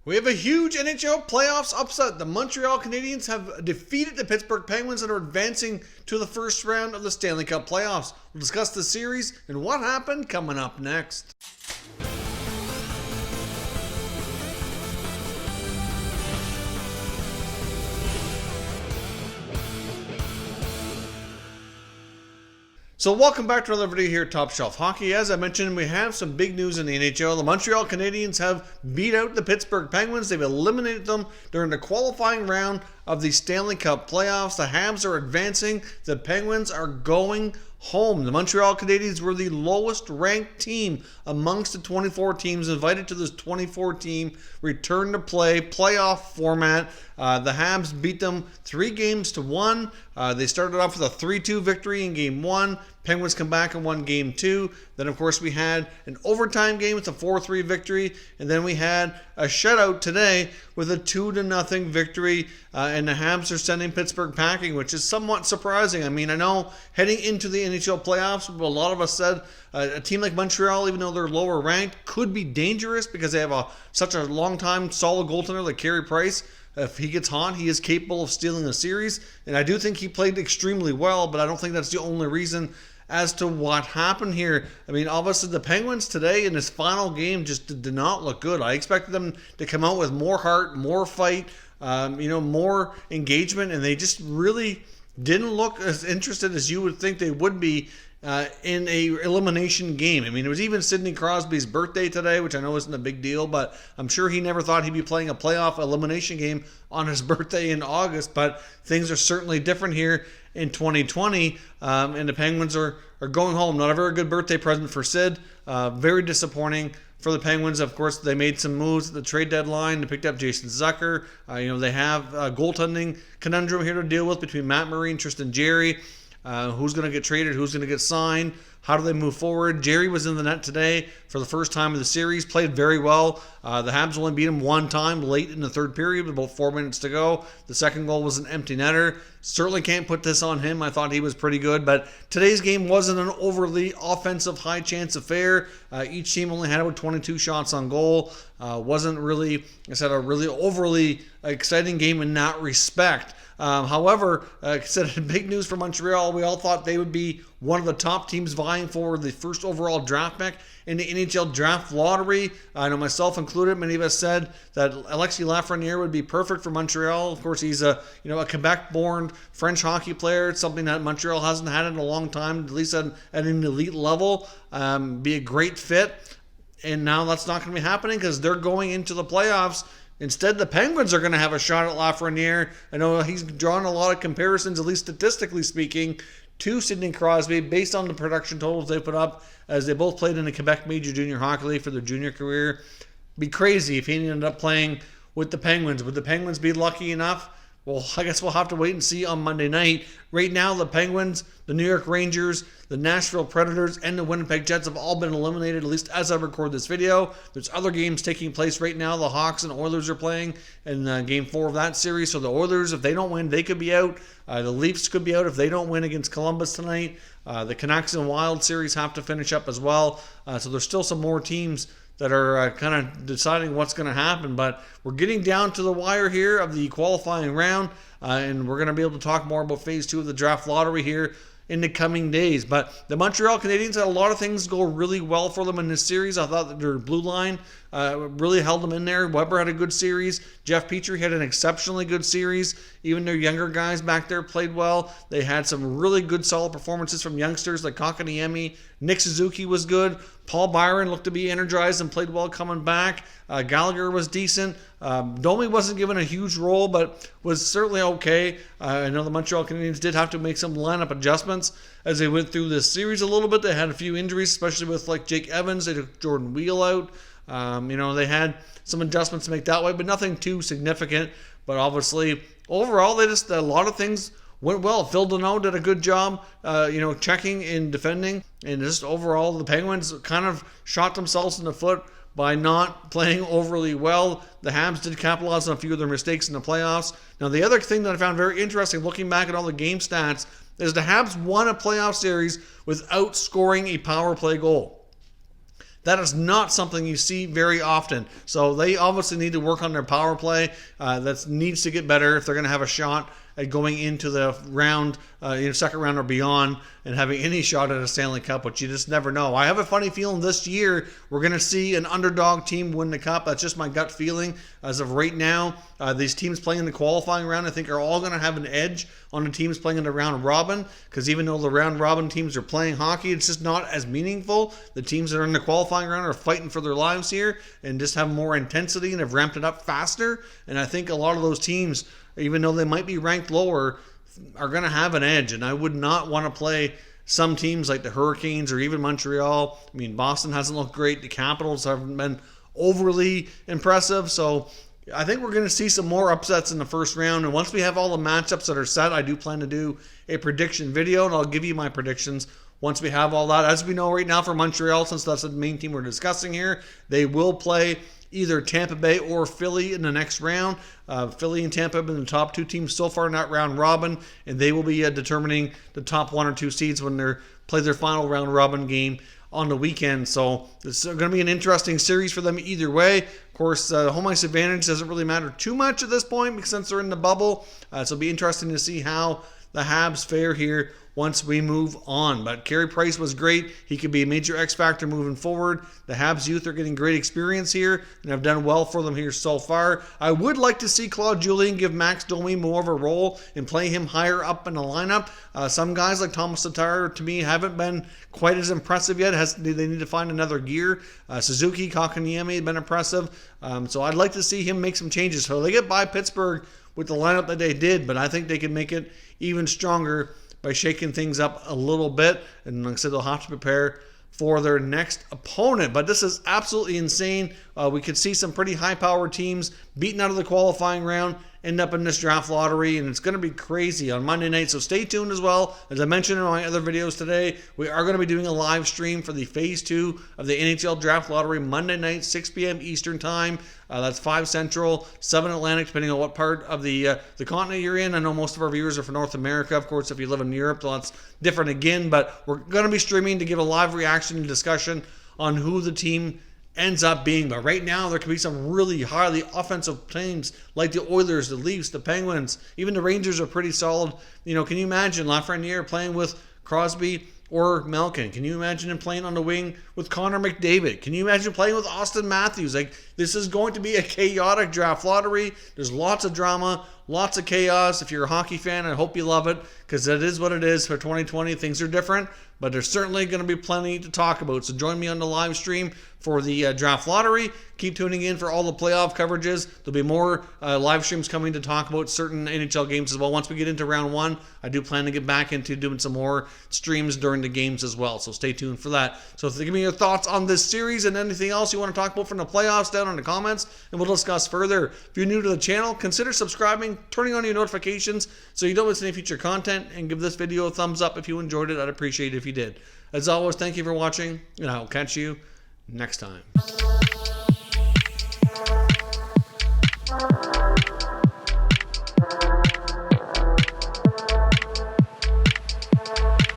We have a huge NHL playoffs upset. The Montreal Canadiens have defeated the Pittsburgh Penguins and are advancing to the first round of the Stanley Cup Playoffs. We'll discuss the series and what happened coming up next. So welcome back to another video here at Top Shelf Hockey. As I mentioned, we have some big news in the NHL. The Montreal Canadiens have beat out the Pittsburgh Penguins. They've eliminated them during the qualifying round of the Stanley Cup Playoffs. The Habs are advancing. The Penguins are going home. The Montreal Canadiens were the lowest ranked team amongst the 24 teams invited to this 24-team return to play playoff format. The Habs beat them 3-1. They started off with a 3-2 victory in Game 1. Penguins come back and won Game 2. Then, of course, we had an overtime game with a 4-3 victory. And then we had a shutout today with a 2-0 victory. And the Habs are sending Pittsburgh packing, which is somewhat surprising. I mean, I know heading into the NHL playoffs, a lot of us said a team like Montreal, even though they're lower ranked, could be dangerous because they have such a long-time solid goaltender like Carey Price. If he gets hot, he is capable of stealing a series. And I do think he played extremely well, but I don't think that's the only reason as to what happened here. I mean, obviously the Penguins today in this final game just did not look good. I expected them to come out with more heart, more fight, more engagement, and they just really didn't look as interested as you would think they would be in a elimination game. I mean, it was even Sidney Crosby's birthday today, which I know isn't a big deal, but I'm sure he never thought he'd be playing a playoff elimination game on his birthday in August. But things are certainly different here in 2020, and the Penguins are going home. Not a very good birthday present for Sid. Very disappointing for the Penguins. Of course, they made some moves at the trade deadline. They picked up Jason Zucker. They have a goaltending conundrum here to deal with between Matt Murray and Tristan Jarry. Who's going to get traded? Who's going to get signed? How do they move forward? Jerry was in the net today for the first time of the series. Played very well. The Habs only beat him one time late in the third period with about 4 minutes to go. The second goal was an empty netter. Certainly can't put this on him. I thought he was pretty good. But today's game wasn't an overly offensive, high-chance affair. Each team only had about 22 shots on goal. Wasn't really, like I said, a really overly exciting game in that respect. However, I said, big news for Montreal. We all thought they would be one of the top teams vying for the first overall draft pick in the NHL Draft Lottery. I know myself included. Many of us said that Alexis Lafreniere would be perfect for Montreal. Of course, he's a Quebec-born French hockey player. It's something that Montreal hasn't had in a long time, at least at an elite level. Be a great fit. And now that's not going to be happening because they're going into the playoffs. Instead, the Penguins are going to have a shot at Lafreniere. I know he's drawn a lot of comparisons, at least statistically speaking, to Sidney Crosby based on the production totals they put up as they both played in the Quebec Major Junior Hockey League for their junior career. Be crazy if he ended up playing with the Penguins. Would the Penguins be lucky enough? Well, I guess we'll have to wait and see on Monday night. Right now, the Penguins, the New York Rangers, the Nashville Predators, and the Winnipeg Jets have all been eliminated, at least as I record this video. There's other games taking place right now. The Hawks and Oilers are playing in Game 4 of that series. So the Oilers, if they don't win, they could be out. The Leafs could be out if they don't win against Columbus tonight. The Canucks and Wild series have to finish up as well. So there's still some more teams that are kind of deciding what's going to happen. But we're getting down to the wire here of the qualifying round, and we're going to be able to talk more about Phase 2 of the Draft Lottery here in the coming days. But the Montreal Canadiens had a lot of things go really well for them in this series. I thought that their blue line really held them in there. Weber had a good series. Jeff Petrie had an exceptionally good series. Even their younger guys back there played well. They had some really good, solid performances from youngsters like Kotkaniemi. Nick Suzuki was good. Paul Byron looked to be energized and played well coming back. Gallagher was decent. Domi wasn't given a huge role, but was certainly okay. I know the Montreal Canadiens did have to make some lineup adjustments as they went through this series a little bit. They had a few injuries, especially with like Jake Evans. They took Jordan Wheel out. They had some adjustments to make that way, but nothing too significant. But obviously, overall, a lot of things went well. Phil Deneau did a good job, checking and defending. And just overall, the Penguins kind of shot themselves in the foot by not playing overly well. The Habs did capitalize on a few of their mistakes in the playoffs. Now, the other thing that I found very interesting, looking back at all the game stats, is the Habs won a playoff series without scoring a power play goal. That is not something you see very often. So they obviously need to work on their power play. That needs to get better if they're going to have a shot at going into the round, second round or beyond, and having any shot at a Stanley Cup, which you just never know. I have a funny feeling this year we're going to see an underdog team win the Cup. That's just my gut feeling. As of right now, these teams playing in the qualifying round, I think, are all going to have an edge on the teams playing in the round robin, because even though the round robin teams are playing hockey, it's just not as meaningful. The teams that are in the qualifying round are fighting for their lives here and just have more intensity and have ramped it up faster. And I think a lot of those teams, even though they might be ranked lower, are going to have an edge. And I would not want to play some teams like the Hurricanes or even Montreal. I mean, Boston hasn't looked great. The Capitals haven't been overly impressive. So I think we're going to see some more upsets in the first round. And once we have all the matchups that are set, I do plan to do a prediction video, and I'll give you my predictions once we have all that. As we know right now for Montreal, since that's the main team we're discussing here, they will play either Tampa Bay or Philly in the next round. Philly and Tampa have been the top two teams so far in that round robin, and they will be determining the top 1 or 2 seeds when they play their final round robin game on the weekend. So it's going to be an interesting series for them either way. Of course, home ice advantage doesn't really matter too much at this point because since they're in the bubble. So it'll be interesting to see how the Habs fare here once we move on. But Carey Price was great. He could be a major X factor moving forward. The Habs youth are getting great experience here and have done well for them here so far. I would like to see Claude Julien give Max Domi more of a role and play him higher up in the lineup. Some guys like Thomas Tatar, to me, haven't been quite as impressive yet. They need to find another gear. Suzuki, Kakaniemi have been impressive. So I'd like to see him make some changes. So they get by Pittsburgh with the lineup that they did, but I think they can make it even stronger by shaking things up a little bit. And like I said, they'll have to prepare for their next opponent. But this is absolutely insane. We could see some pretty high-powered teams beaten out of the qualifying round, end up in this draft lottery, and it's going to be crazy on Monday night. So stay tuned as well. As I mentioned in my other videos today, we are going to be doing a live stream for the Phase 2 of the NHL Draft Lottery Monday night, 6 p.m. Eastern Time. That's 5 Central, 7 Atlantic, depending on what part of the continent you're in. I know most of our viewers are from North America. Of course, if you live in Europe, that's different again. But we're going to be streaming to give a live reaction and discussion on who the team ends up being. But right now, there could be some really highly offensive teams like the Oilers, the Leafs, the Penguins. Even the Rangers are pretty solid. You know, can you imagine Lafreniere playing with Crosby or Malkin? Can you imagine him playing on the wing with Connor McDavid? Can you imagine playing with Austin Matthews? Like, this is going to be a chaotic draft lottery. There's lots of drama, lots of chaos. If you're a hockey fan, I hope you love it, because that is what it is for 2020. Things are different, but there's certainly going to be plenty to talk about. So join me on the live stream for the draft lottery. Keep tuning in for all the playoff coverages. There'll be more live streams coming to talk about certain NHL games as well. Once we get into round 1, I do plan to get back into doing some more streams during the games as well. So stay tuned for that. So give me your thoughts on this series and anything else you want to talk about from the playoffs down in the comments, and we'll discuss further. If you're new to the channel, consider subscribing, turning on your notifications so you don't miss any future content, and give this video a thumbs up if you enjoyed it. I'd appreciate it if you did. As always, thank you for watching, and I will catch you next time.